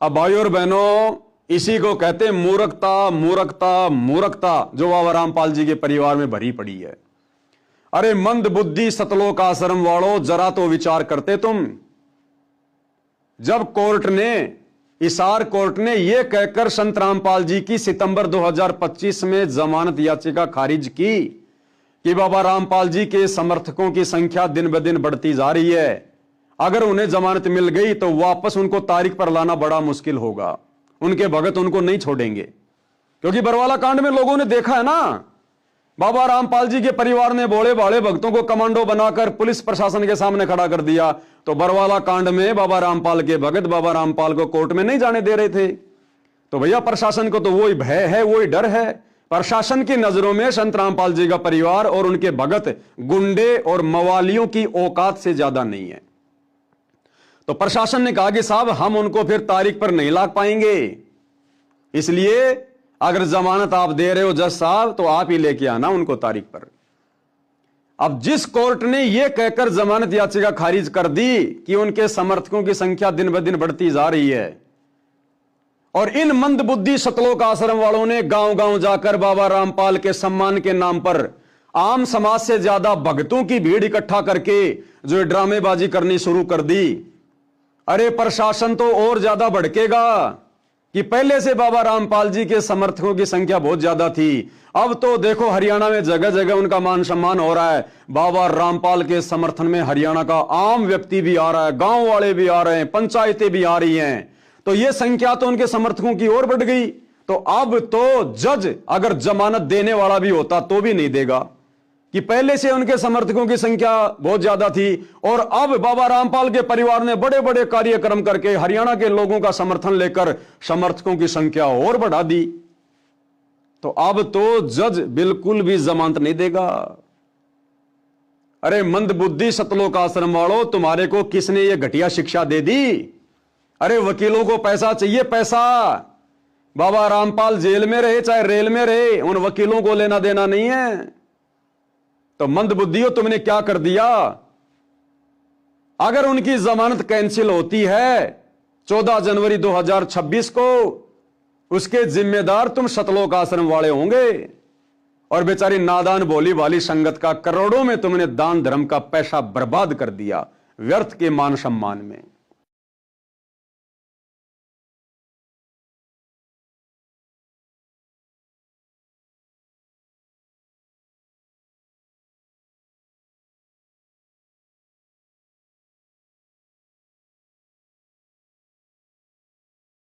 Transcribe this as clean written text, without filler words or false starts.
अब भाई और बहनों, इसी को कहते हैं मूर्खता, मूर्खता, मूर्खता, जो बाबा रामपाल जी के परिवार में भरी पड़ी है। अरे मंद बुद्धि सतलोक आश्रम वालों, जरा तो विचार करते तुम। जब हिसार कोर्ट ने यह कहकर संत रामपाल जी की सितंबर 2025 में जमानत याचिका खारिज की कि बाबा रामपाल जी के समर्थकों की संख्या दिन ब दिन बढ़ती जा रही है, अगर उन्हें जमानत मिल गई तो वापस उनको तारीख पर लाना बड़ा मुश्किल होगा, उनके भगत उनको नहीं छोड़ेंगे। क्योंकि बरवाला कांड में लोगों ने देखा है ना, बाबा रामपाल जी के परिवार ने भोले भाले भक्तों को कमांडो बनाकर पुलिस प्रशासन के सामने खड़ा कर दिया। तो बरवाला कांड में बाबा रामपाल के भगत बाबा रामपाल को कोर्ट में नहीं जाने दे रहे थे। तो भैया प्रशासन को तो वही भय है, वही डर है। प्रशासन की नजरों में संत रामपाल जी का परिवार और उनके भगत गुंडे और मवालियों की औकात से ज्यादा नहीं है। तो प्रशासन ने कहा कि साहब हम उनको फिर तारीख पर नहीं ला पाएंगे, इसलिए अगर जमानत आप दे रहे हो जज साहब तो आप ही लेके आना उनको तारीख पर। अब जिस कोर्ट ने यह कहकर जमानत याचिका खारिज कर दी कि उनके समर्थकों की संख्या दिन ब दिन बढ़ती जा रही है और इन मंदबुद्धि सतलोक आश्रम वालों ने गांव गांव जाकर बाबा रामपाल के सम्मान के नाम पर आम समाज से ज्यादा भक्तों की भीड़ इकट्ठा करके जो ड्रामेबाजी करनी शुरू कर दी, अरे प्रशासन तो और ज्यादा भड़केगा कि पहले से बाबा रामपाल जी के समर्थकों की संख्या बहुत ज्यादा थी, अब तो देखो हरियाणा में जगह जगह उनका मान सम्मान हो रहा है। बाबा रामपाल के समर्थन में हरियाणा का आम व्यक्ति भी आ रहा है, गांव वाले भी आ रहे हैं, पंचायतें भी आ रही हैं। तो यह संख्या तो उनके समर्थकों की ओर बढ़ गई। तो अब तो जज अगर जमानत देने वाला भी होता तो भी नहीं देगा कि पहले से उनके समर्थकों की संख्या बहुत ज्यादा थी और अब बाबा रामपाल के परिवार ने बड़े बड़े कार्यक्रम करके हरियाणा के लोगों का समर्थन लेकर समर्थकों की संख्या और बढ़ा दी। तो अब तो जज बिल्कुल भी जमानत नहीं देगा। अरे मंदबुद्धि सतलोक आश्रम वालों, तुम्हारे को किसने ये घटिया शिक्षा दे दी? अरे वकीलों को पैसा चाहिए, पैसा। बाबा रामपाल जेल में रहे चाहे रेल में रहे, उन वकीलों को लेना देना नहीं है। तो मंदबुद्धियों, तुमने क्या कर दिया? अगर उनकी जमानत कैंसिल होती है 14 जनवरी 2026 को, उसके जिम्मेदार तुम सतलोक आश्रम वाले होंगे। और बेचारी नादान भोली वाली संगत का करोड़ों में तुमने दान धर्म का पैसा बर्बाद कर दिया व्यर्थ के मान सम्मान में।